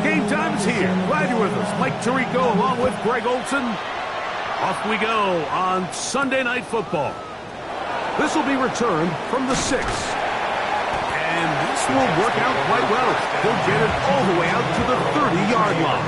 Game time is here. Glad you're with us. Mike Tirico along with Greg Olson. Off we go on Sunday Night Football. This will be returned from the 6. And this will work out quite well. They'll get it all the way out to the 30-yard line.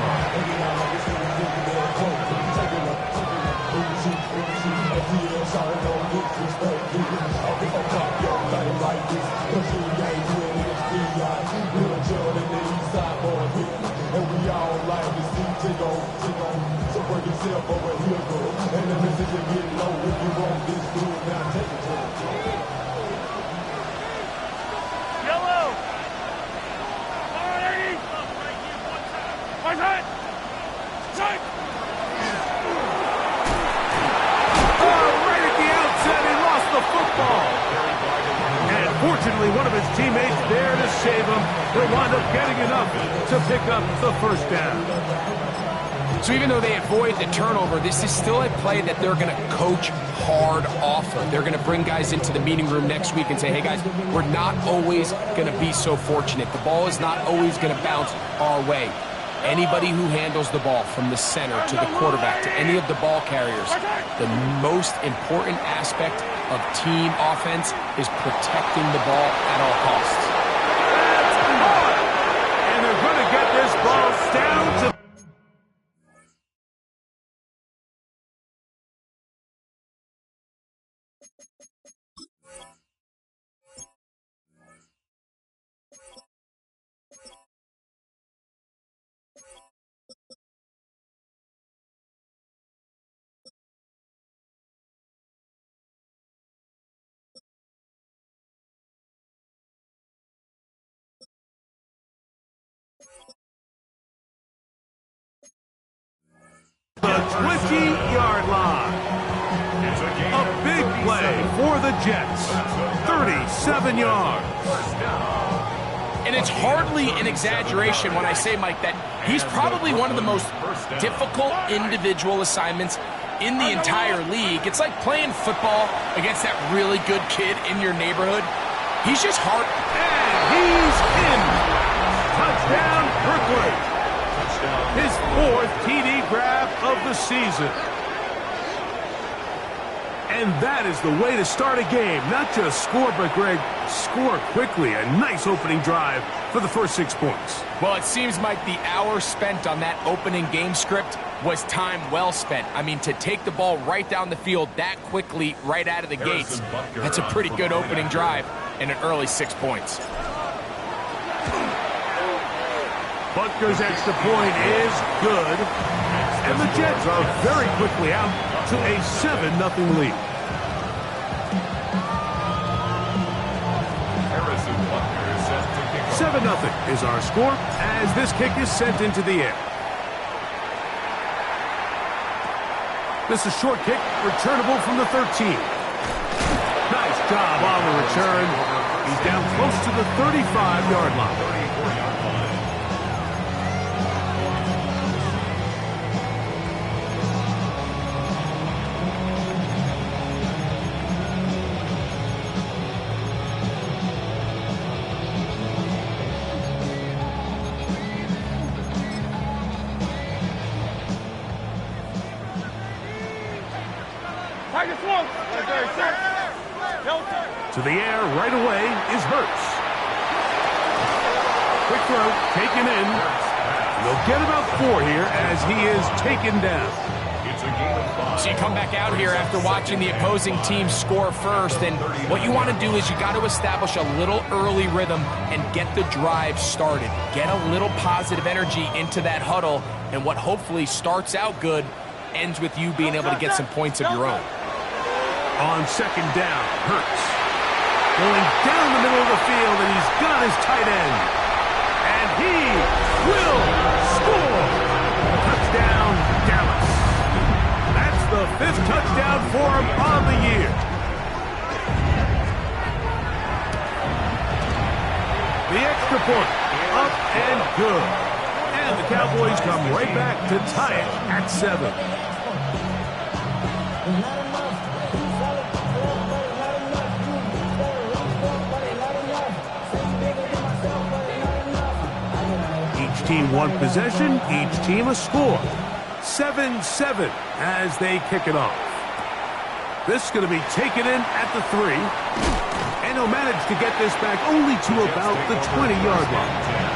Fortunately, one of his teammates there to save him. He'll wind up getting enough to pick up the first down. So even though they avoid the turnover, this is still a play that they're going to coach hard off of. They're going to bring guys into the meeting room next week and say, hey, guys, we're not always going to be so fortunate. The ball is not always going to bounce our way. Anybody who handles the ball from the center to the quarterback to any of the ball carriers, the most important aspect of team offense is protecting the ball at all costs. That's caught! And they're going to get this ball down to... the 20-yard line. A big play for the Jets. 37 yards. And it's hardly an exaggeration when I say, Mike, that he's probably one of the most difficult individual assignments in the entire league. It's like playing football against that really good kid in your neighborhood. He's just hard. And he's in. Touchdown, Brooklyn. His 4th TD grab of the season. And that is the way to start a game. Not just score, but, Greg, score quickly. A nice opening drive for the first 6 points. Well, it seems, Mike, the hour spent on that opening game script was time well spent. I mean, to take the ball right down the field that quickly right out of the gates, that's a pretty good opening drive and an early 6 points. Butker's extra point is good. And the Jets are very quickly out to a 7-0 lead. 7-0 is our score as this kick is sent into the air. This is a short kick, returnable from the 13. Nice job on the return. He's down close to the 35-yard line. To the air right away is Hurts. Quick throw, taken in. They'll get about 4 here as he is taken down. So you come back out here after watching the opposing team score first, and what you want to do is you got to establish a little early rhythm and get the drive started. Get a little positive energy into that huddle, and what hopefully starts out good ends with you being able to get some points of your own. On second down, Hurts. Going down the middle of the field, and he's got his tight end. And he will score. Touchdown, Dallas. That's the 5th touchdown for him on the year. The extra point, up and good. And the Cowboys come right back to tie it at 7. Each team one possession, each team a score. 7-7 as they kick it off. This is going to be taken in at the 3. And he'll manage to get this back only to about the 20-yard line.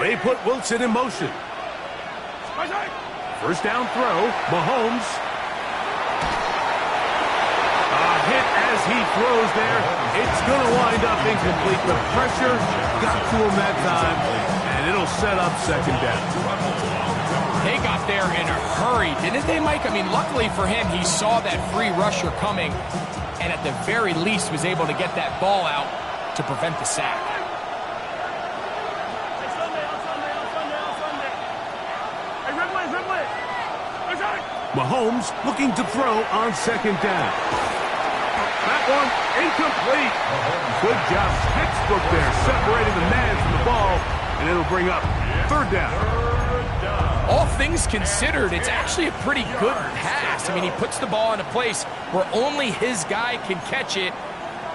They put Wilson in motion. First down throw, Mahomes. A hit as he throws there. It's going to wind up incomplete. The pressure got to him that time, and it'll set up second down. They got there in a hurry, didn't they, Mike? I mean, luckily for him, he saw that free rusher coming, and at the very least was able to get that ball out to prevent the sack. Mahomes looking to throw on second down. That one incomplete. Good job, textbook there, separating the man from the ball, and it'll bring up third down. All things considered, it's actually a pretty good pass. I mean, he puts the ball in a place where only his guy can catch it,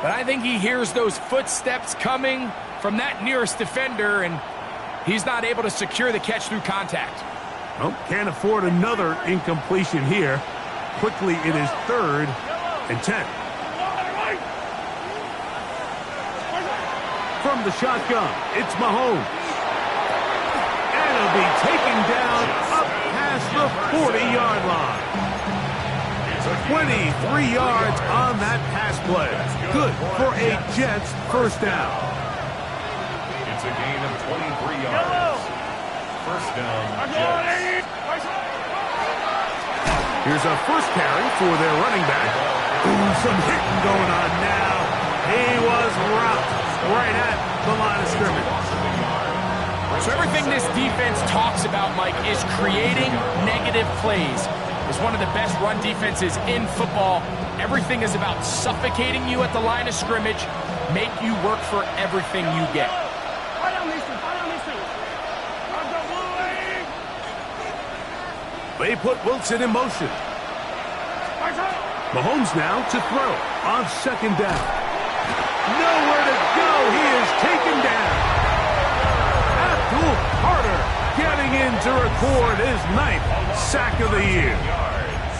but I think he hears those footsteps coming from that nearest defender, and he's not able to secure the catch through contact. Well, can't afford another incompletion here. Quickly, it is 3rd and 10. From the shotgun, it's Mahomes. And it'll be taken down up past the 40-yard line. 23 yards on that pass play. Good for a Jets first down. It's a gain of 23 yards. First down, Jets. Here's a first carry for their running back. Ooh, some hitting going on now. He was rocked right at the line of scrimmage. So everything this defense talks about, Mike, is creating negative plays. It's one of the best run defenses in football. Everything is about suffocating you at the line of scrimmage, make you work for everything you get. They put Wilson in motion. Mahomes now to throw on second down. Nowhere to go. He is taken down. Abdul Carter getting in to record his 9th sack of the year.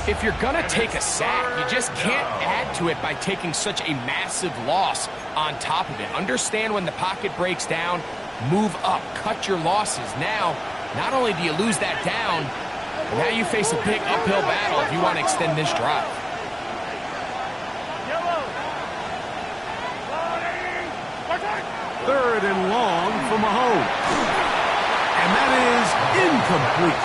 If you're going to take a sack, you just can't add to it by taking such a massive loss on top of it. Understand when the pocket breaks down, move up, cut your losses. Now, not only do you lose that down, now you face a big uphill battle if you want to extend this drive. Third and long for Mahomes. And that is incomplete.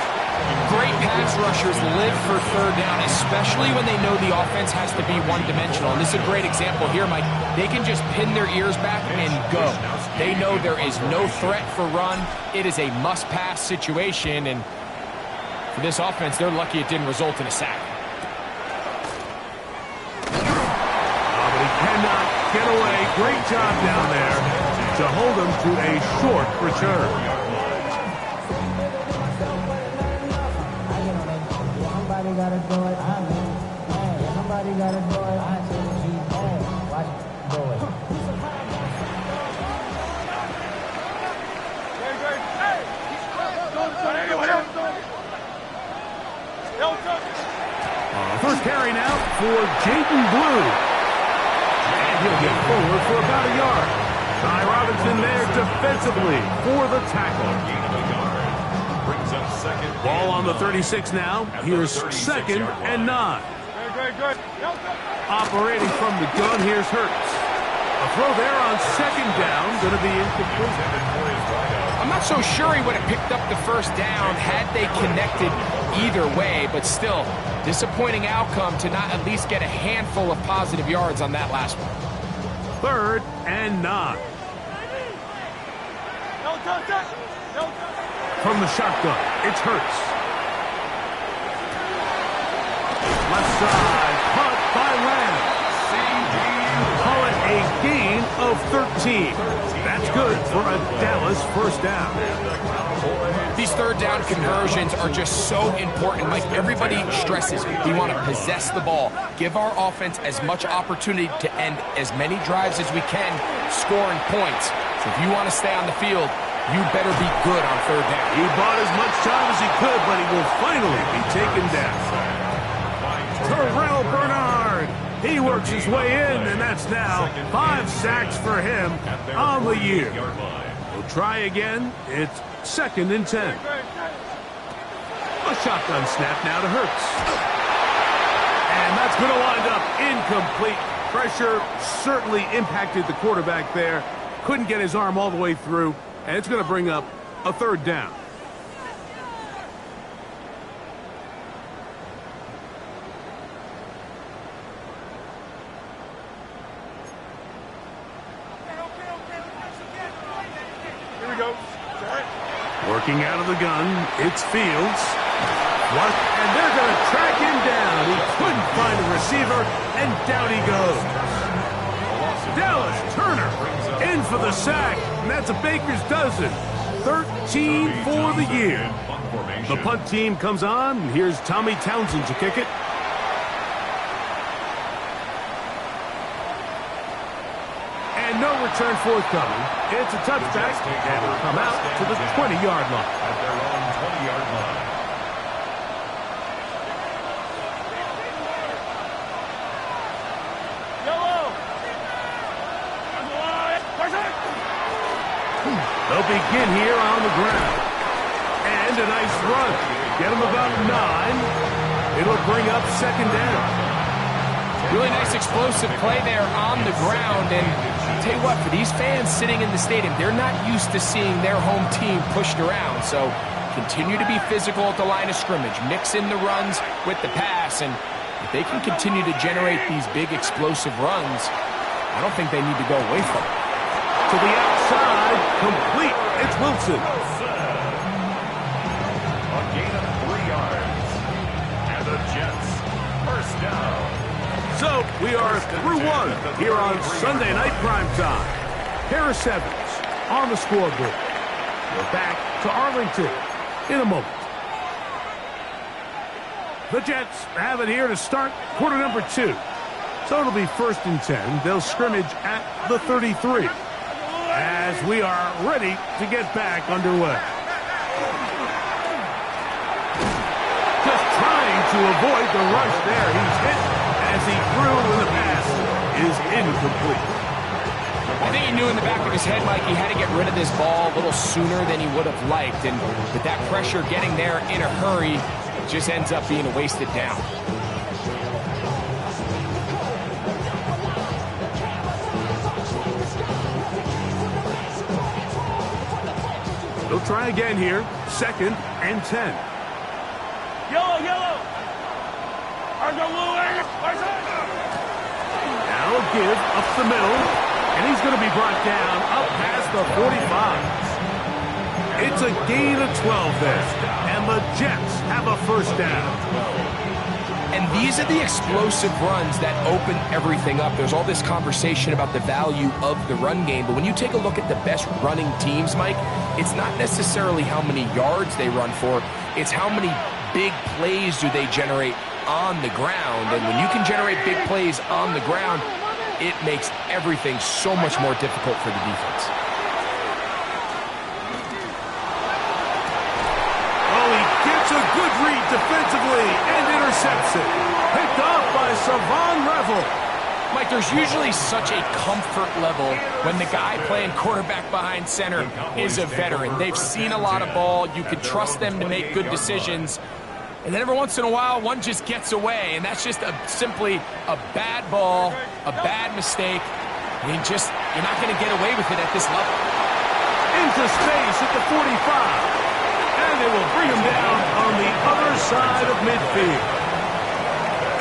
Great pass rushers live for third down, especially when they know the offense has to be one-dimensional. And this is a great example here, Mike. They can just pin their ears back and go. They know there is no threat for run. It is a must-pass situation, and for this offense, they're lucky it didn't result in a sack. Oh, but he cannot get away. Great job down there to hold him to a short return. Somebody gotta do it. Somebody gotta do it. Watch it. Do it. First carry now for Jaden Blue. And he'll get forward for about a yard. Ty Robinson there defensively for the tackle. Ball on the 36 now. Here's 2nd and 9. Operating from the gun, here's Hurts. A throw there on 2nd down, going to be incomplete. I'm not so sure he would have picked up the first down had they connected either way, but still, disappointing outcome to not at least get a handful of positive yards on that last one. 3rd and 9. From the shotgun, it's Hurts. Left side, punt by Lamb. Call it a gain of 13. That's good for a Dallas first down. These third down conversions are just so important. Like everybody stresses, we want to possess the ball, give our offense as much opportunity to end as many drives as we can, scoring points. So if you want to stay on the field, you better be good on third down. He bought as much time as he could, but he will finally be taken down. Terrell Bernard. He works his way in, and that's now 5 sacks for him on the year. We'll try again. It's 2nd and 10. A shotgun snap now to Hurts. And that's going to wind up incomplete. Pressure certainly impacted the quarterback there. Couldn't get his arm all the way through, and it's going to bring up a 3rd down. Working out of the gun, it's Fields. And they're going to track him down. He couldn't find a receiver, and down he goes. Dallas Turner in for the sack, and that's a baker's dozen. 13 for the year. The punt team comes on, and here's Tommy Townsend to kick it. And no return forthcoming. It's a touchback, and it'll come out to the 20-yard line. At their own 20-yard line. They'll begin here on the ground. And a nice run. Get them about 9. It'll bring up 2nd down. Really nice explosive play there on the ground. And I'll tell you what, for these fans sitting in the stadium, they're not used to seeing their home team pushed around. So continue to be physical at the line of scrimmage. Mix in the runs with the pass. And if they can continue to generate these big explosive runs, I don't think they need to go away from it. To the outside, complete. It's Wilson. A gain of 3 yards. And the Jets, first down. So we are through 1 here on Sunday Night Primetime. Harris Evans on the scoreboard. We're back to Arlington in a moment. The Jets have it here to start quarter number 2. So it'll be 1st and 10. They'll scrimmage at the 33. As we are ready to get back underway. Just trying to avoid the rush there. He's hit as he threw, and the pass is incomplete. I think he knew in the back of his head, Mike, he had to get rid of this ball a little sooner than he would have liked. And with that pressure getting there in a hurry, it just ends up being a wasted down. They'll try again here. 2nd and 10. Yellow, yellow. Now a give up the middle. And he's going to be brought down up past the 45. It's a gain of 12 there. And the Jets have a first down. And these are the explosive runs that open everything up. There's all this conversation about the value of the run game, but when you take a look at the best running teams, Mike, it's not necessarily how many yards they run for, it's how many big plays do they generate on the ground. And when you can generate big plays on the ground, it makes everything so much more difficult for the defense. A good read defensively and intercepts it. Picked off by Savon Revel. Mike, there's usually such a comfort level when the guy playing quarterback behind center is a veteran. They've seen a lot of ball. You can trust them to make good decisions. And then every once in a while, one just gets away. And that's just simply a bad ball, a bad mistake. I mean, you're not going to get away with it at this level. Into space at the 45. And they will bring him down on the other side of midfield.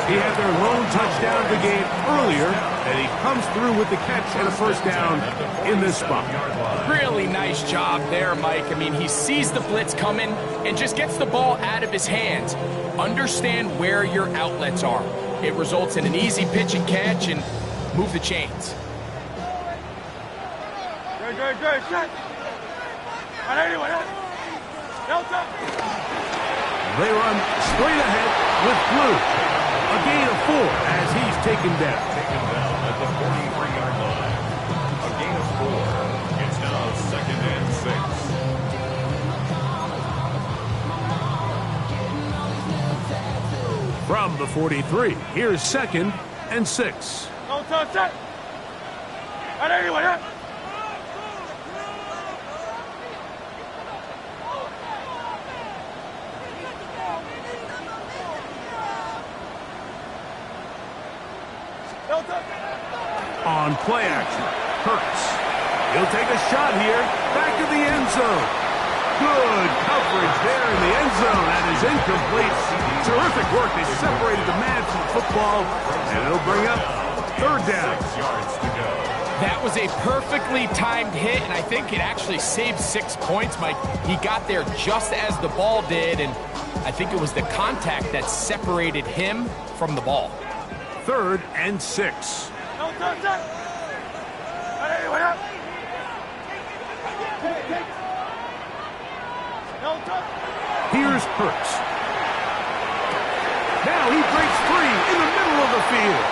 He had their lone touchdown of the game earlier, and he comes through with the catch and a first down in this spot. Really nice job there, Mike. I mean, he sees the blitz coming and just gets the ball out of his hands. Understand where your outlets are. It results in an easy pitch and catch and move the chains. Good. Shot. They run straight ahead with Blue. A gain of 4 as he's taken down. Taken down at the 43-yard line. A gain of 4. It's now 2nd and 6. From the 43, here's 2nd and 6. No touch that. On play action, Hurts. He'll take a shot here, back to the end zone. Good coverage there in the end zone. That is incomplete. Terrific work. They separated the man from the football, and it'll bring up 3rd down. 6 yards to go. That was a perfectly timed hit, and I think it actually saved 6 points, Mike. He got there just as the ball did, and I think it was the contact that separated him from the ball. 3rd and 6. No touch that. Here's Hurts. Now he breaks free in the middle of the field.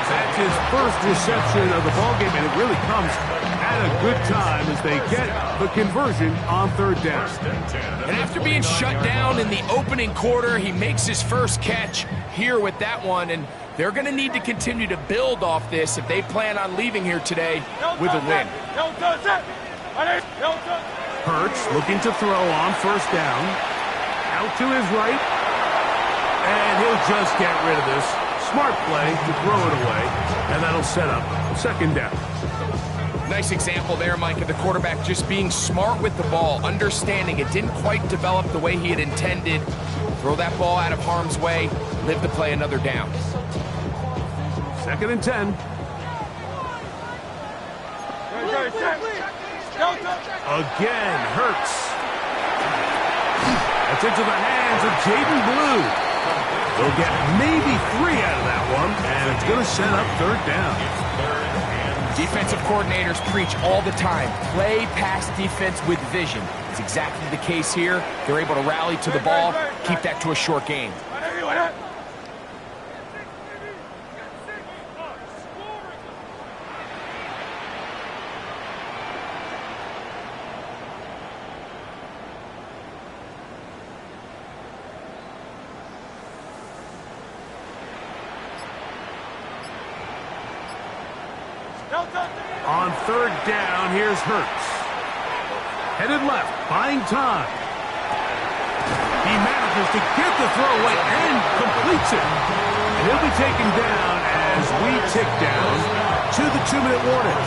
That's his first reception of the ballgame, and it really comes at a good time as they get the conversion on 3rd down. And after being shut down in the opening quarter, he makes his first catch here with that one, and they're going to need to continue to build off this if they plan on leaving here today with a win. Hurts looking to throw on 1st down. Out to his right. And he'll just get rid of this. Smart play to throw it away. And that'll set up 2nd down. Nice example there, Mike, of the quarterback just being smart with the ball, understanding it didn't quite develop the way he had intended. Throw that ball out of harm's way, live to play another down. 2nd and 10. Again, Hurts. That's into the hands of Jaden Blue. They'll get maybe 3 out of that one, and it's going to set up 3rd down. Defensive coordinators preach all the time, play pass defense with vision. It's exactly the case here. They're able to rally to the ball, keep that to a short game. On 3rd down, here's Hurts. Headed left, buying time. He manages to get the throw away and completes it. And he'll be taken down as we tick down to the 2-minute warning.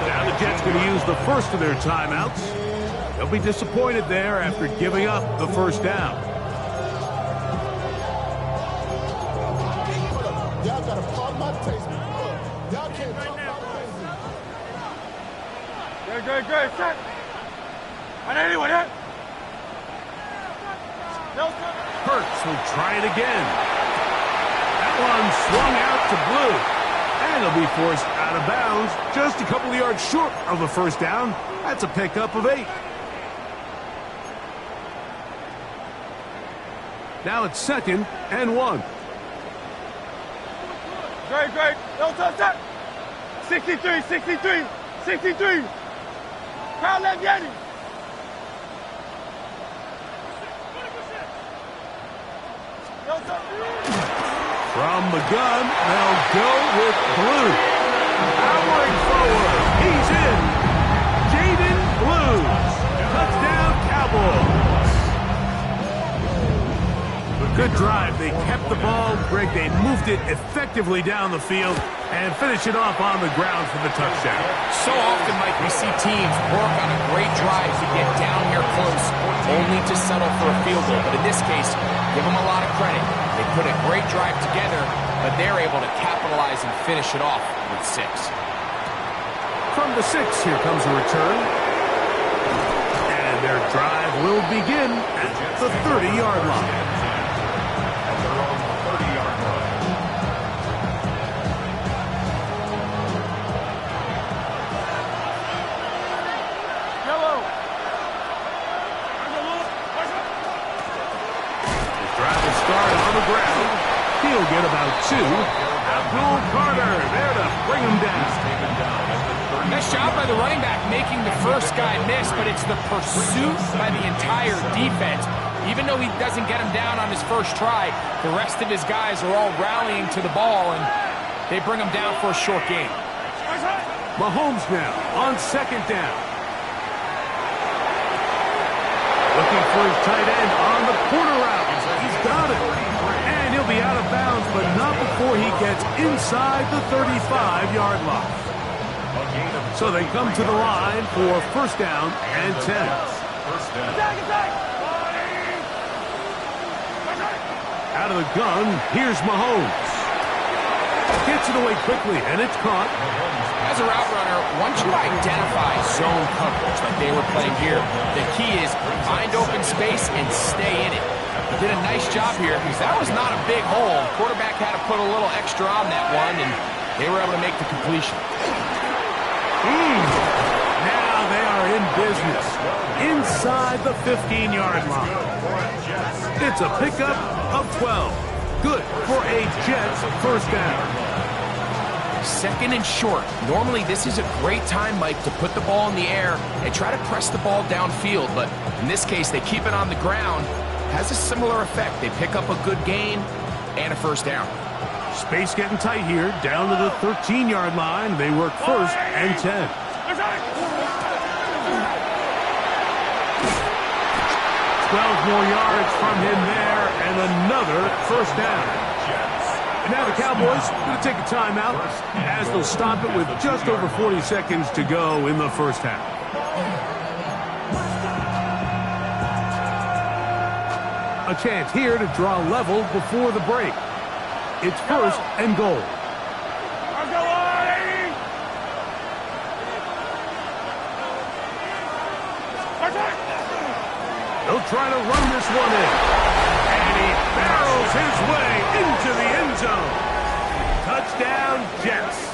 Now the Jets going to use the first of their timeouts. They'll be disappointed there after giving up the 1st down. Y'all got to pop my taste. Y'all can't pop my taste. Good. Shot. Hurts will try it again. That one swung out to Blue. And he'll be forced out of bounds just a couple of yards short of the 1st down. That's a pickup of 8. Now it's 2nd and 1. Great. No touch that. 63. Crowd left Yeti. From the gun, they'll go with Blue. Powering forward. He's in. Jaden Blue. Touchdown, Cowboys. A good drive. They kept the ball. Greg, they moved it effectively down the field and finish it off on the ground for the touchdown. So often, Mike, we see teams work on a great drive to get down here close, only to settle for a field goal. But in this case, give them a lot of credit. They put a great drive together, but they're able to capitalize and finish it off with 6. From the 6, here comes a return. And their drive will begin at the 30-yard line. At their own 30-yard line. Yellow. The drive will start on the ground. He'll get about 2. Abdul Carter there to bring him down. Taken down at the 30. Nice job by the running back making the first guy miss, but it's the pursuit by the entire defense. Even though he doesn't get him down on his first try, the rest of his guys are all rallying to the ball, and they bring him down for a short gain. Mahomes now on 2nd down. Looking for his tight end on the corner route. He's got it. And he'll be out of bounds, but not before he gets inside the 35-yard line. So they come to the line for 1st down and 10. First down. Out of the gun, here's Mahomes. Gets it away quickly, and it's caught. As a route runner, once you identify zone coverage like they were playing here, the key is find open space and stay in it. Did a nice job here because that was not a big hole. Quarterback had to put a little extra on that one, and they were able to make the completion. Now they are in business inside the 15-yard line. It's a pickup of 12. Good for a Jets 1st down. 2nd and short. Normally, this is a great time, Mike, to put the ball in the air and try to press the ball downfield. But in this case, they keep it on the ground. Has a similar effect. They pick up a good gain and a 1st down. Space getting tight here. Down to the 13-yard line. They work 1st and 10. 12 more yards from him there, and another 1st down. And now the Cowboys going to take a timeout as they'll stop it with just over 40 seconds to go in the 1st half. A chance here to draw level before the break. It's 1st and goal. They'll try to run this one in. And he barrels his way into the end zone. Touchdown, Jets.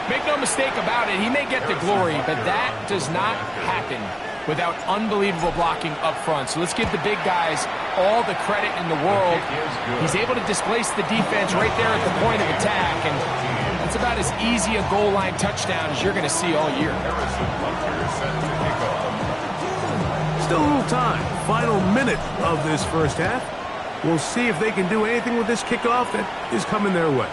Make no mistake about it, he may get the glory, but that does not happen without unbelievable blocking up front. So let's give the big guys all the credit in the world. He's able to displace the defense right there at the point of attack, and that's about as easy a goal line touchdown as you're going to see all year. Still a little time. Final minute of this 1st half. We'll see if they can do anything with this kickoff that is coming their way.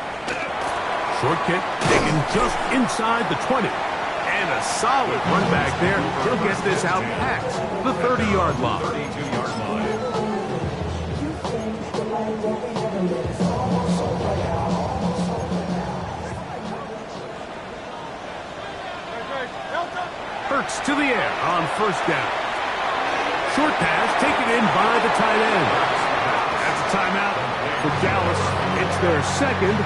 Short kick taken just inside the 20. And a solid run back there. He'll get this out past the 30-yard line. 32-yard line. Hurts to the air on 1st down. Short pass taken in by the tight end. That's a timeout for Dallas. It's their 2nd.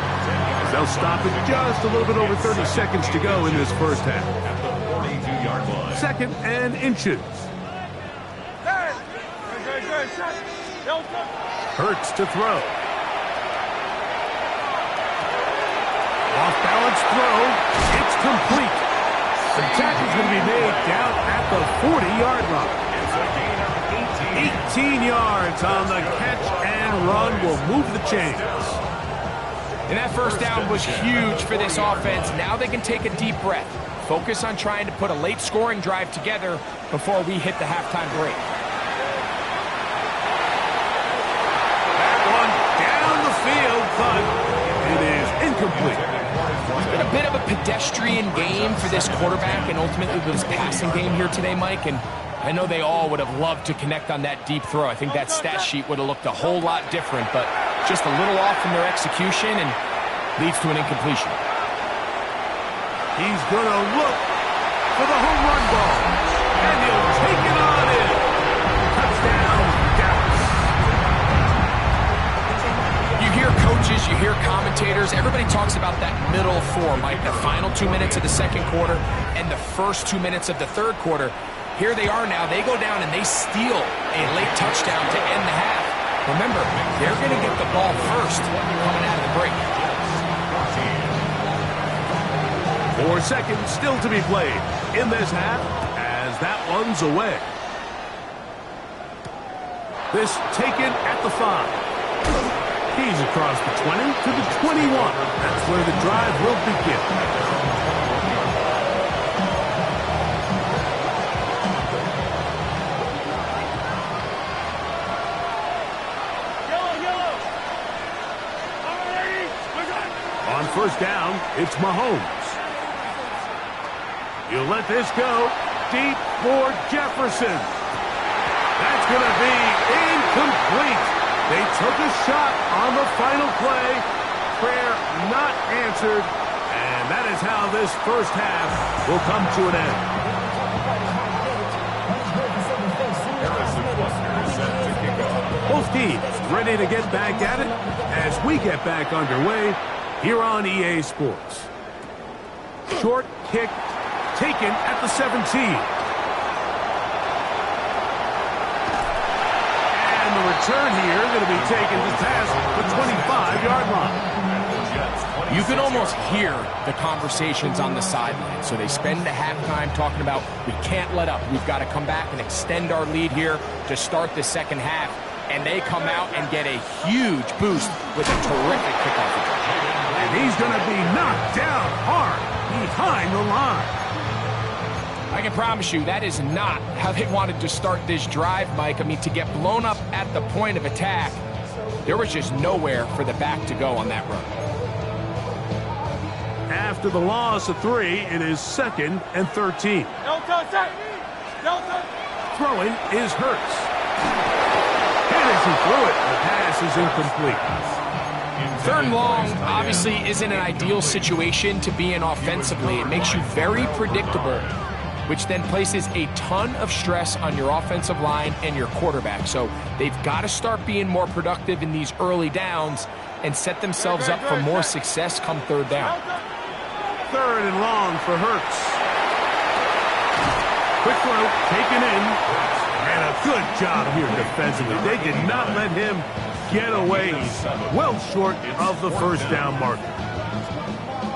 They'll stop it just a little bit over 30 seconds to go in this 1st half. At the 42-yard line. 2nd and inches. Hurts to throw. Off balance throw. It's complete. The tackle's going to be made down at the 40-yard line. 18 yards on the catch and run will move the chains. And that 1st down was huge for this offense. Now they can take a deep breath. Focus on trying to put a late scoring drive together before we hit the halftime break. That one down the field, but it is incomplete. It's been a bit of a pedestrian game for this quarterback and ultimately this passing game here today, Mike. And I know they all would have loved to connect on that deep throw. I think that stat sheet would have looked a whole lot different, but just a little off from their execution and leads to an incompletion. He's going to look for the home run ball, and he'll take it on in. Touchdown, Dallas. hear commentators, everybody talks about that middle four, Mike, the final 2 minutes of the second quarter and the first 2 minutes of the third quarter. Here they are now. They go down and they steal a late touchdown to end the half. Remember, they're going to get the ball first coming out of the break. 4 seconds still to be played in this half as that one's away. This taken at the 5. He's across the 20 to the 21. That's where the drive will begin. On first down, it's Mahomes. You'll let this go deep for Jefferson. That's going to be incomplete. They took a shot on the final play. Prayer not answered. And that is how this first half will come to an end. Both teams ready to get back at it as we get back underway here on EA Sports. Short kick taken at the 17. The return here going to be taken to pass the 25-yard line. You can almost hear the conversations on the sideline. So they spend the halftime talking about, we can't let up. We've got to come back and extend our lead here to start the second half. And they come out and get a huge boost with a terrific kickoff return. And he's going to be knocked down hard behind the line. I can promise you that is not how they wanted to start this drive, Mike. I mean, to get blown up at the point of attack, there was just nowhere for the back to go on that run. After the loss of 3, it is 2nd and 13. Throwing is Hurts. And as he threw it, the pass is incomplete. 3rd and long obviously isn't an ideal situation to be in offensively. It makes you very predictable, which then places a ton of stress on your offensive line and your quarterback. So they've got to start being more productive in these early downs and set themselves up for more success come 3rd down. 3rd and long for Hurts. Quick throw taken in. And a good job here defensively. They did not let him get away. He's well short of the first down marker.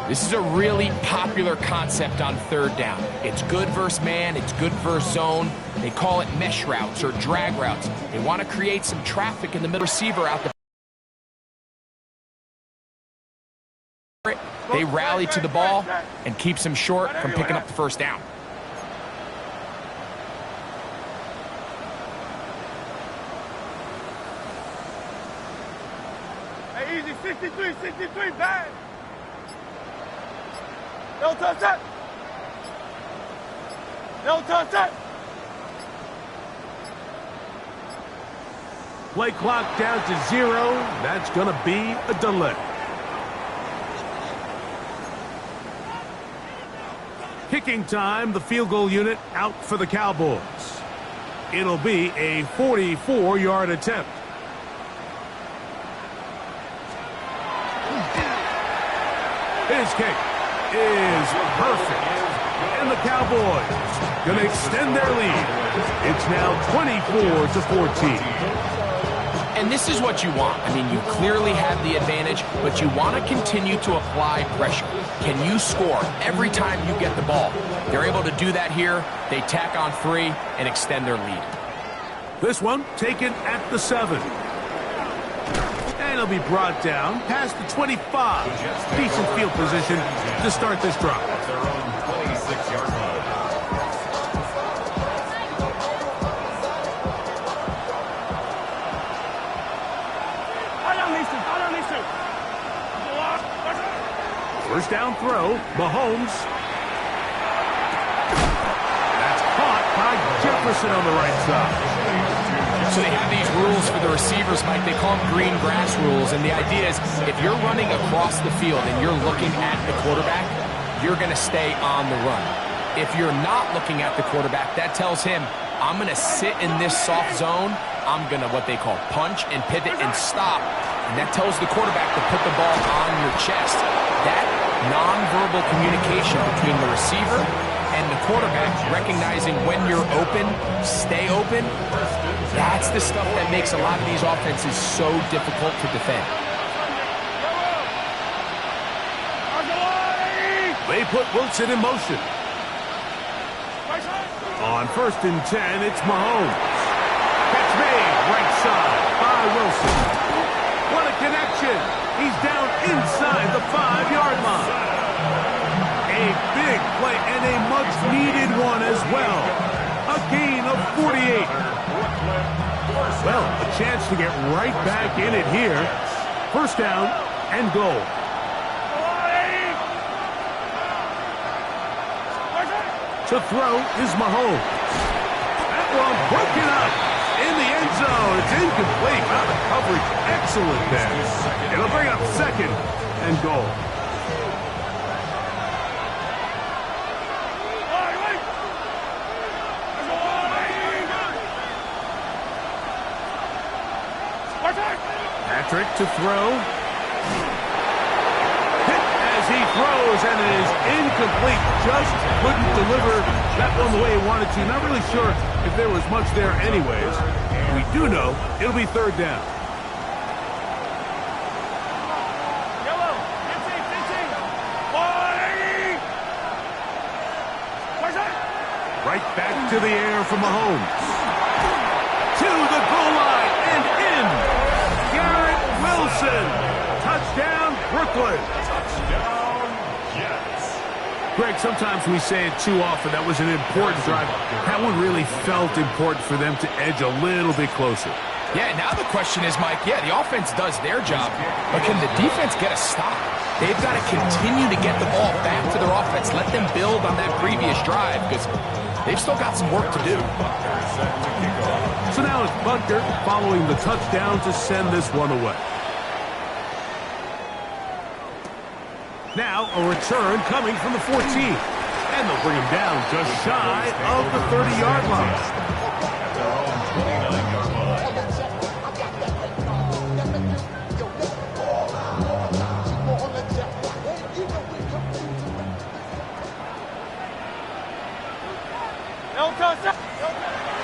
This is a really popular concept on 3rd down. It's good versus man, it's good versus zone. They call it mesh routes or drag routes. They want to create some traffic in the middle receiver out the. They rally to the ball and keeps him short from picking up the first down. Hey, easy, 63, bad. No touch that. No touch that. Play clock down to 0. That's going to be a delay. Kicking time, the field goal unit out for the Cowboys. It'll be a 44-yard attempt. His kick is perfect. And the Cowboys going to extend their lead. It's now 24-14. And this is what you want. I mean, you clearly have the advantage, but you want to continue to apply pressure. Can you score every time you get the ball? They're able to do that here. They tack on 3 and extend their lead. This one taken at the 7. And it'll be brought down past the 25. Decent field position to start this drive. That's their own 26-yard line. First down throw, Mahomes. That's caught by Jefferson on the right side. So they have these rules for the receivers, Mike. They call them green grass rules. And the idea is if you're running across the field and you're looking at the quarterback, you're going to stay on the run. If you're not looking at the quarterback, that tells him, I'm going to sit in this soft zone. I'm going to what they call punch and pivot and stop. And that tells the quarterback to put the ball on your chest. That nonverbal communication between the receiver and the quarterback, recognizing when you're open, stay open, that's the stuff that makes a lot of these offenses so difficult to defend. They put Wilson in motion. On 1st and 10, it's Mahomes. Catch made, right side by Wilson. What a connection. He's down inside the 5-yard line. A big play and a much-needed one as well. A gain of 48. Well, a chance to get right back in it here. 1st down and goal. To throw is Mahomes. That one broken up in the end zone. It's incomplete. Wow, the coverage excellent there. It'll bring up 2nd and goal. Patrick to throw. He throws, and it is incomplete. Just couldn't deliver that one the way he wanted to. Not really sure if there was much there anyways. We do know it'll be 3rd down. Right back to the air from Mahomes. To the goal line and in. Garrett Wilson. Touchdown, Brooklyn. Greg, sometimes we say it too often. That was an important drive. That one really felt important for them to edge a little bit closer. Yeah, now the question is, Mike, the offense does their job, but can the defense get a stop? They've got to continue to get the ball back to their offense. Let them build on that previous drive because they've still got some work to do. So now it's Butker following the touchdown to send this one away. Now a return coming from the 14. And they'll bring him down just shy of the 30-yard line. At their own 29-yard line.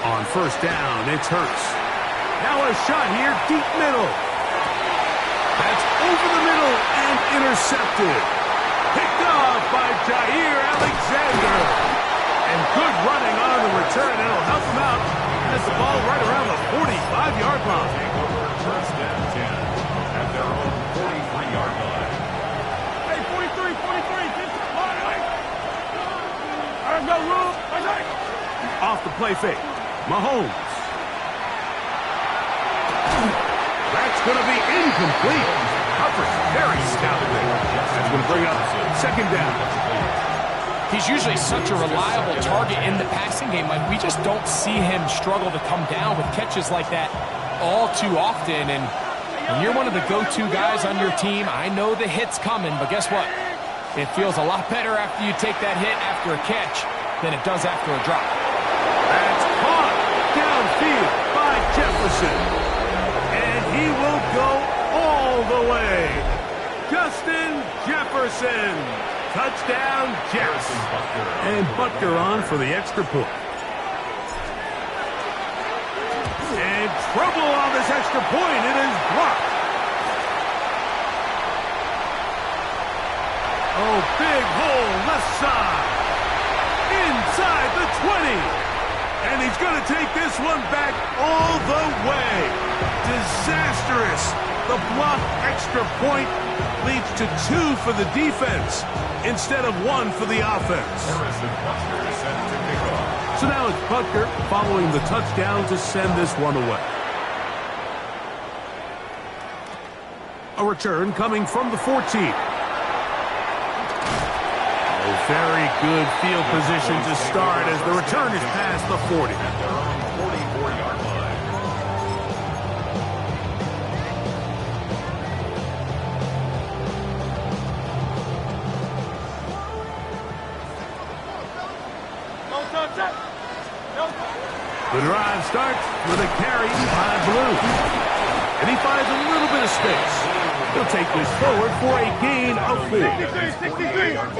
On 1st down, it's Hurts. Now a shot here, deep middle. That's over the middle and intercepted. Picked off by Jair Alexander. And good running on the return. It'll help him out. Has the ball right around the 45-yard line. First and 10 at their own 43-yard line. Hey, 43, 43. I've got room. Off the play fake. Mahomes. That's going to be incomplete. Hubbard very stout there. That's going to bring up 2nd down. He's usually such a reliable target in the passing game. Like, we just don't see him struggle to come down with catches like that all too often. And when you're one of the go-to guys on your team, I know the hit's coming, but guess what? It feels a lot better after you take that hit after a catch than it does after a drop. That's caught downfield by Jefferson. And he will go all the way. Justin Jefferson. Touchdown, Jets. And Butker on for the extra point. And trouble on this extra point. It is blocked. Oh, big hole left side. Inside the 20. And he's going to take this one back all the way. Disastrous. The blocked extra point leads to 2 for the defense instead of 1 for the offense. So now it's Butker following the touchdown to send this one away. A return coming from the 14. Very good field position to start as the return is past the 40. At their own 44-yard line. The drive starts with a carry by Blue. And he finds a little bit of space. He'll take this forward for a gain of 4.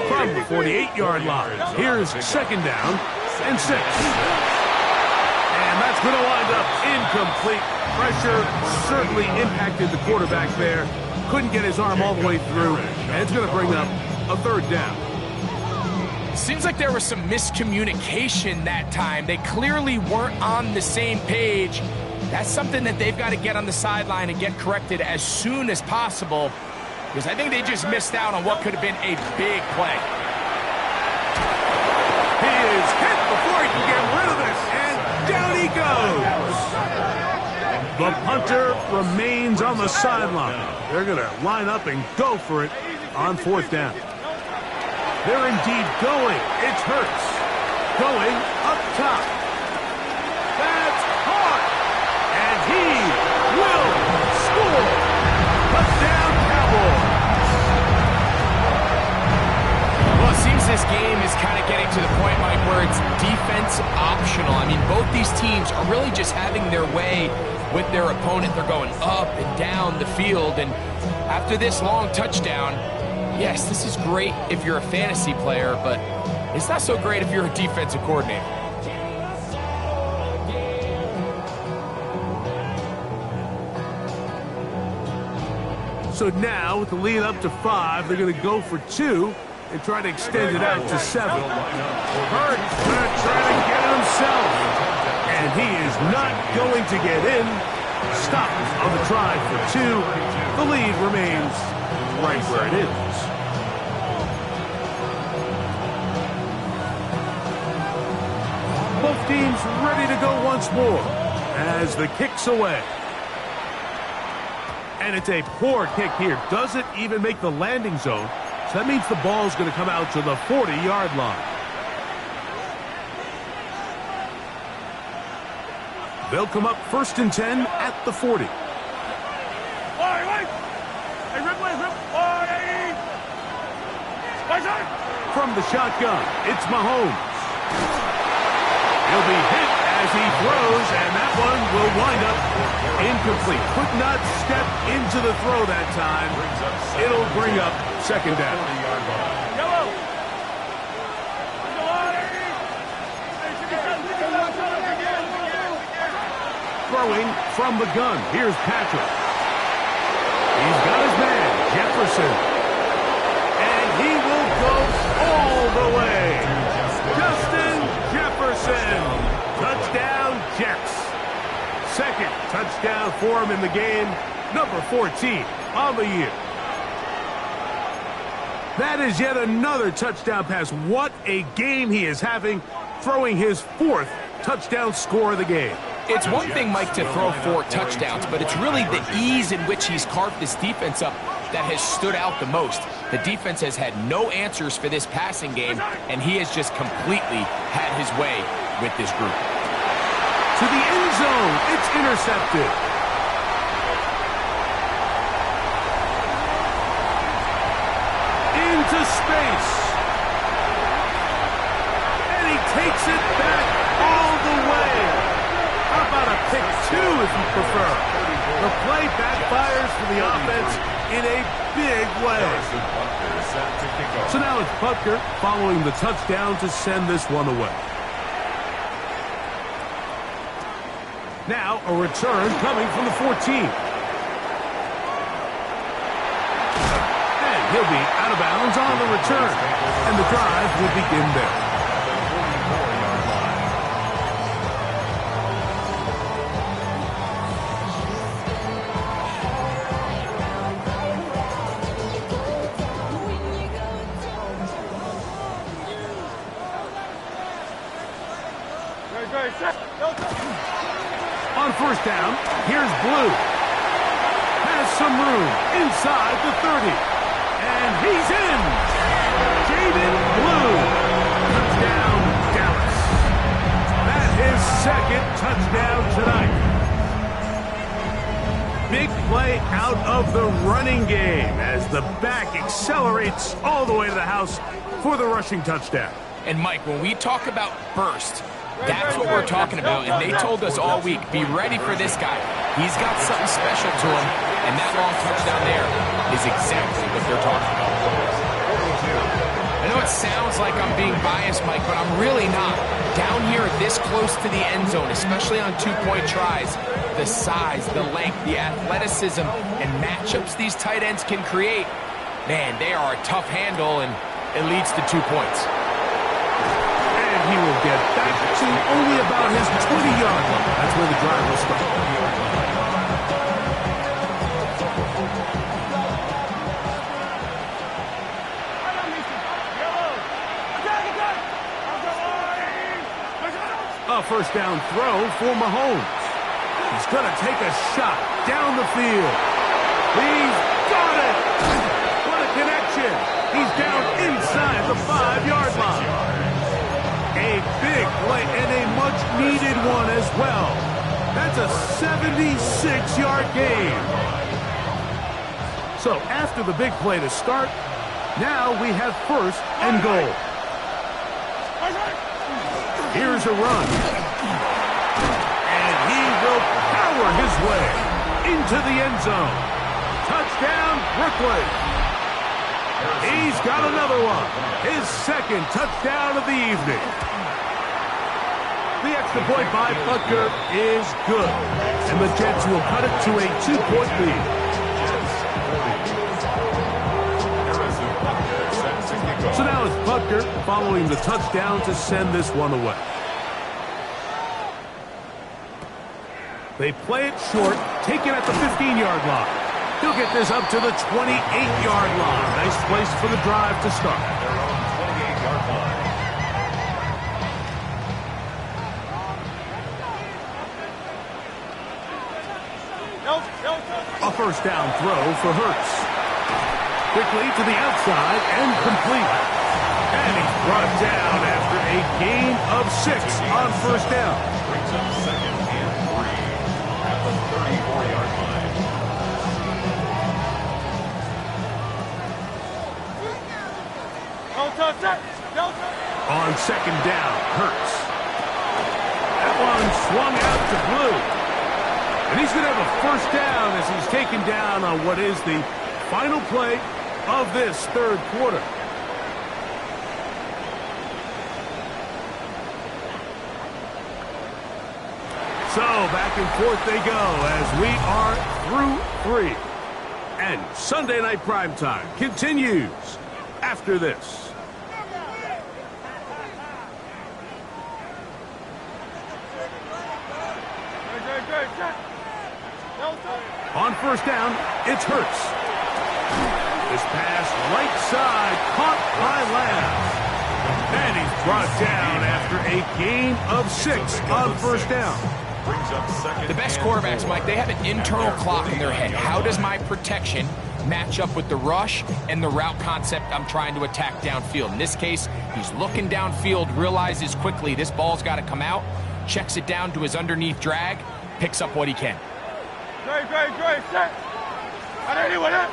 From the 48-yard line, here's second down and 6. And that's going to wind up incomplete. Pressure certainly impacted the quarterback there. Couldn't get his arm all the way through, and it's going to bring up a third down. Seems like there was some miscommunication that time. They clearly weren't on the same page. That's something that they've got to get on the sideline and get corrected as soon as possible, because I think they just missed out on what could have been a big play. He is hit before he can get rid of this, and down he goes. The punter remains on the sideline. They're going to line up and go for it on 4th down. They're indeed going. It's Hurts. Going up top. That's caught. And he will score. Touchdown, Cowboys. Well, it seems this game is kind of getting to the point, Mike, where it's defense optional. I mean, both these teams are really just having their way with their opponent. They're going up and down the field. And after this long touchdown, yes, this is great if you're a fantasy player, but it's not so great if you're a defensive coordinator. So now, with the lead up to 5, they're going to go for 2 and try to extend it out to 7. Hurts going to try to get it himself. And he is not going to get in. Stopped on the try for 2. The lead remains right where it is. Both teams ready to go once more as the kick's away. And it's a poor kick here. Doesn't even make the landing zone. So that means the ball's going to come out to the 40-yard line. They'll come up 1st and 10 at the 40. From the shotgun, it's Mahomes. He'll be hit as he throws, and that one will wind up incomplete. Could not step into the throw that time. It'll bring up 2nd down. Throwing from the gun. Here's Patrick. He's got his man, Jefferson. And he will go all the way. Justin Jefferson. Touchdown, Jets. 2nd touchdown for him in the game. Number 14 on the year. That is yet another touchdown pass. What a game he is having, throwing his 4th touchdown score of the game. It's one thing, Mike, to throw 4 touchdowns, but it's really the ease in which he's carved this defense up that has stood out the most. The defense has had no answers for this passing game, and he has just completely had his way with this group. To the end zone, it's intercepted. Into space. And he takes it back all the way. How about a pick 2 if you prefer? The play backfires for the offense in a big way. So now it's Butker following the touchdown to send this one away. Now a return coming from the 14. And he'll be out of bounds on the return. And the drive will begin there. On 1st down, here's Blue. Has some room inside the 30. And he's in. David Blue. Touchdown, Dallas. That is 2nd touchdown tonight. Big play out of the running game as the back accelerates all the way to the house for the rushing touchdown. And, Mike, when we talk about burst, That's what we're talking about, and they told us all week, be ready for this guy. He's got something special to him, and that long touchdown there is exactly what they're talking about. I know it sounds like I'm being biased, Mike, but I'm really not. Down here this close to the end zone, especially on two-point tries, the size, the length, the athleticism, and matchups these tight ends can create, man, they are a tough handle, and it leads to 2 points. And he will get back to only about his 20-yard line. That's where the drive will start. A first down throw for Mahomes. He's going to take a shot down the field. He's got it! What a connection! He's down inside the 5-yard line. A big play and a much-needed one as well. That's a 76-yard gain. So after the big play to start, now we have first and goal. Here's a run. And he will power his way into the end zone. Touchdown, Brooklyn. He's got another one. His second touchdown of the evening. The extra point by Butker is good. And the Jets will cut it to a 2-point lead. So now it's Butker following the touchdown to send this one away. They play it short, take it at the 15-yard line. He'll get this up to the 28-yard line. Nice place for the drive to start. Their own 28-yard line. A first down throw for Hurts. Quickly to the outside and complete. And he's brought down after a gain of 6 on first down. Brings up second and 3 at the 34-yard line. On second down, Hurts. That one swung out to Blue. And he's going to have a first down as he's taken down on what is the final play of this third quarter. So back and forth they go as we are through 3. And Sunday Night Primetime continues after this. On first down, it's Hurts. This pass right side caught by Lamb. And he's brought down after a gain of 6 on first down. Brings up second. The best quarterbacks, Mike, they have an internal clock in their head. How does my protection match up with the rush and the route concept I'm trying to attack downfield? In this case, he's looking downfield, realizes quickly this ball's got to come out, checks it down to his underneath drag, picks up what he can. Great, set. Anyone else?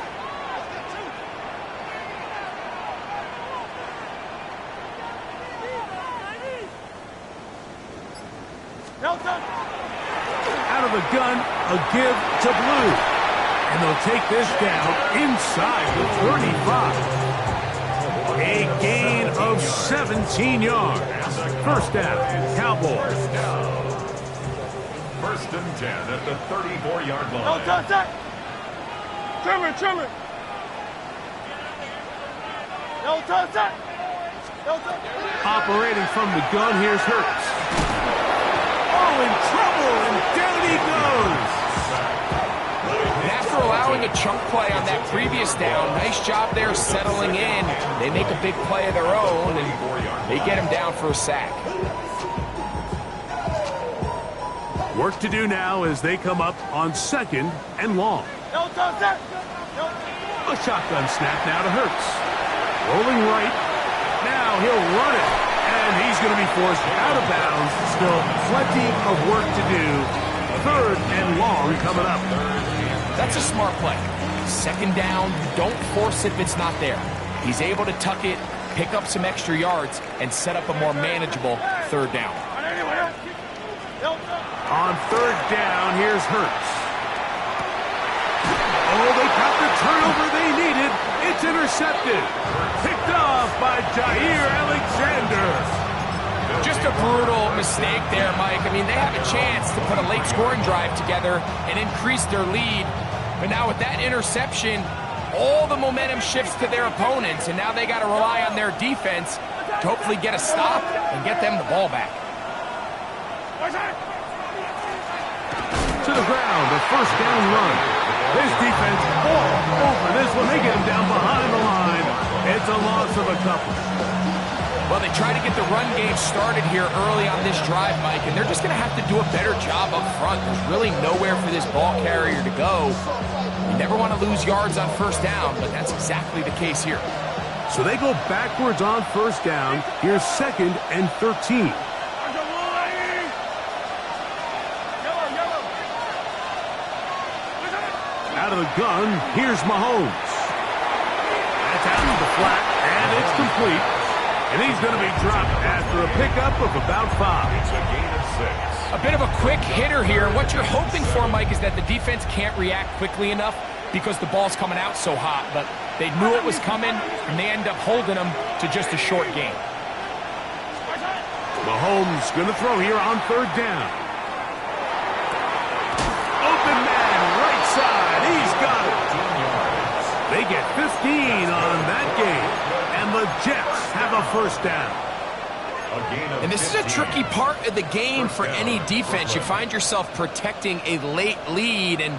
Out of the gun, a give to Blue. And they'll take this down inside the 35. A gain of 17 yards. First down, Cowboys. First and 10 at the 34-yard line. Trimmer. Operating from the gun, here's Hurts. Oh, in trouble, and down he goes. And after allowing a chunk play on that previous down, nice job there settling in. They make a big play of their own, and they get him down for a sack. Work to do now as they come up on second and long. A shotgun snap now to Hurts. Rolling right. Now he'll run it. And he's going to be forced out of bounds. Still plenty of work to do. Third and long coming up. That's a smart play. Second down, don't force it if it's not there. He's able to tuck it, pick up some extra yards, and set up a more manageable third down. On third down, here's Hurts. Oh, they got the turnover they needed. It's intercepted. Picked off by Jair Alexander. Just a brutal mistake there, Mike. I mean, they have a chance to put a late scoring drive together and increase their lead. But now with that interception, all the momentum shifts to their opponents, and now they got to rely on their defense to hopefully get a stop and get them the ball back. To the ground, a first down run. His defense all over this one. They get him down behind the line. It's a loss of a couple. Well, they try to get the run game started here early on this drive, Mike, and they're just going to have to do a better job up front. There's really nowhere for this ball carrier to go. You never want to lose yards on first down, but that's exactly the case here. So they go backwards on first down. Here's 2nd and 13. Out of the gun, here's Mahomes. That's out to the flat, and it's complete. And he's going to be dropped after a pickup of about 5. It's a gain of 6. A bit of a quick hitter here. What you're hoping for, Mike, is that the defense can't react quickly enough because the ball's coming out so hot. But they knew it was coming, and they end up holding them to just a short game. Mahomes going to throw here on third down. Open man, right side. He's got it. They get 15 on that game, and the Jets have a first down. And this is a tricky part of the game for any defense. You find yourself protecting a late lead, and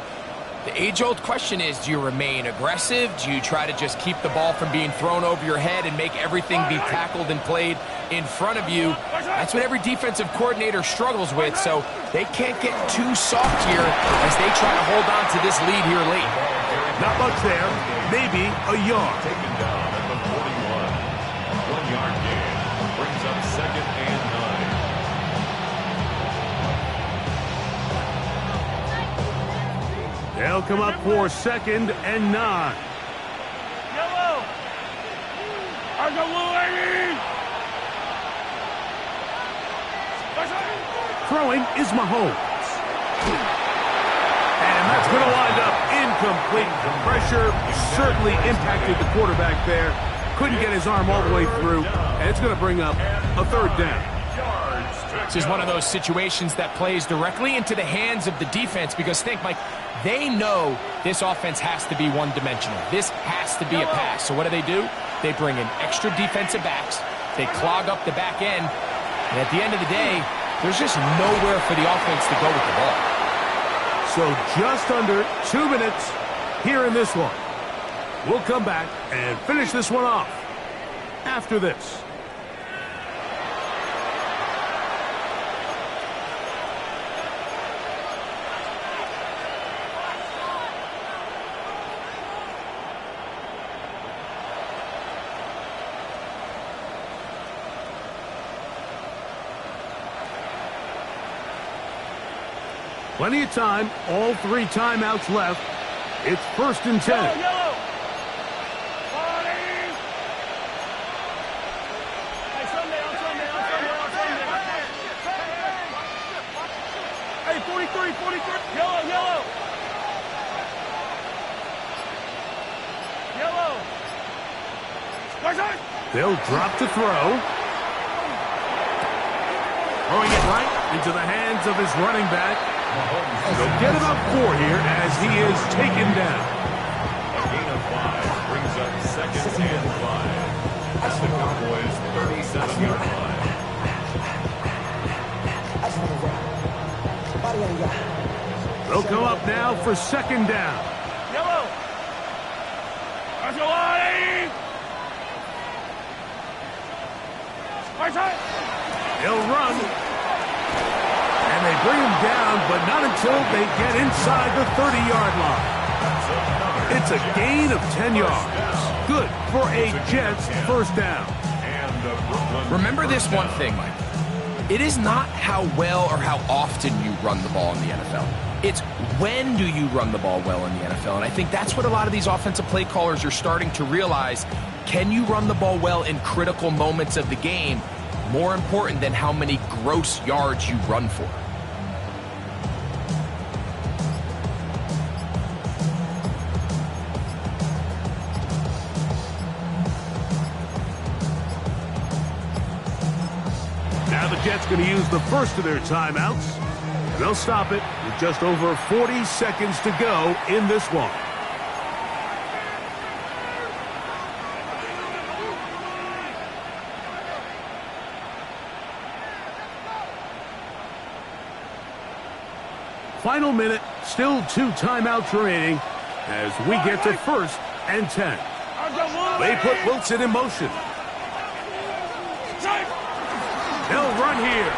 the age-old question is, do you remain aggressive? Do you try to just keep the ball from being thrown over your head and make everything be tackled and played in front of you? That's what every defensive coordinator struggles with, so they can't get too soft here as they try to hold on to this lead here late. Not much there, maybe a yard. Taken down at the 41. A 1-yard gain brings up 2nd and 9. They'll come up for 2nd and 9. Yellow! Throwing is Mahomes. And that's going to wind up incomplete. The pressure certainly impacted the quarterback there. Couldn't get his arm all the way through, and it's going to bring up a third down. This is one of those situations that plays directly into the hands of the defense because think, Mike, they know this offense has to be one-dimensional. This has to be a pass. So what do? They bring in extra defensive backs. They clog up the back end. And at the end of the day, there's just nowhere for the offense to go with the ball. So just under 2 minutes here in this one. We'll come back and finish this one off after this. Plenty of time, all 3 timeouts left. It's 1st and 10. Yellow! Hey, Sunday. Hey, 43. Yellow! They'll drop to throw. Throwing it right into the hands of his running back. They'll get about 4 here as he is taken down. A gain of 5 brings up 2nd and 5. That's the Cowboys' 37-yard line. They'll come up now for 2nd down. Yellow! They'll run. And they bring him down, but not until they get inside the 30-yard line. It's a gain of 10 yards. Good for a Jets first down. Remember this one thing, Mike. It is not how well or how often you run the ball in the NFL. It's when do you run the ball well in the NFL. And I think that's what a lot of these offensive play callers are starting to realize. Can you run the ball well in critical moments of the game? More important than how many gross yards you run for. Jets going to use the first of their timeouts. And they'll stop it with just over 40 seconds to go in this one. Final minute, still 2 timeouts remaining as we get to 1st and 10. They put Wilson in motion. They'll run here.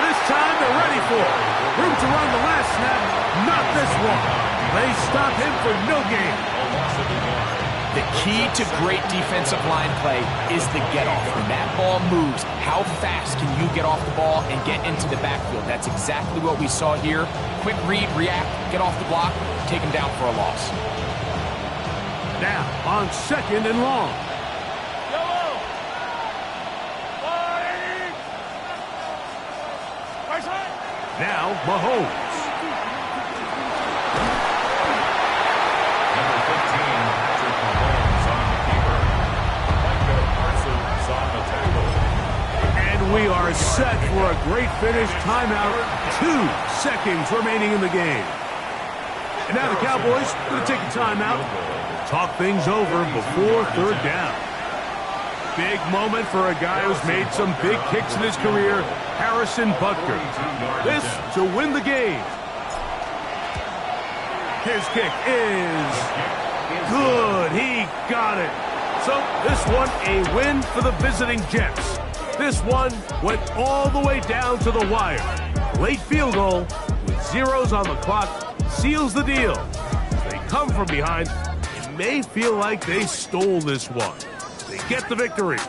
This time they're ready for it. Room to run the last snap, not this one. They stop him for no gain. The key to great defensive line play is the get-off. When that ball moves, how fast can you get off the ball and get into the backfield? That's exactly what we saw here. Quick read, react, get off the block, take him down for a loss. Now on 2nd and long. Yellow. Right side. Now Mahomes. Number 15, Patrick Mahomes on the keeper. Micah Parsons on the tackle. And we are set for a great finish. Timeout. 2 seconds remaining in the game. And now the Cowboys going to take a timeout. Talk things over before 3rd down. Big moment for a guy who's made some big kicks in his career, Harrison Butker. This to win the game. His kick is good. He got it. So this one a win for the visiting Jets. This one went all the way down to the wire. Late field goal with zeros on the clock seals the deal. They come from behind. May feel like they stole this one. They get the victory.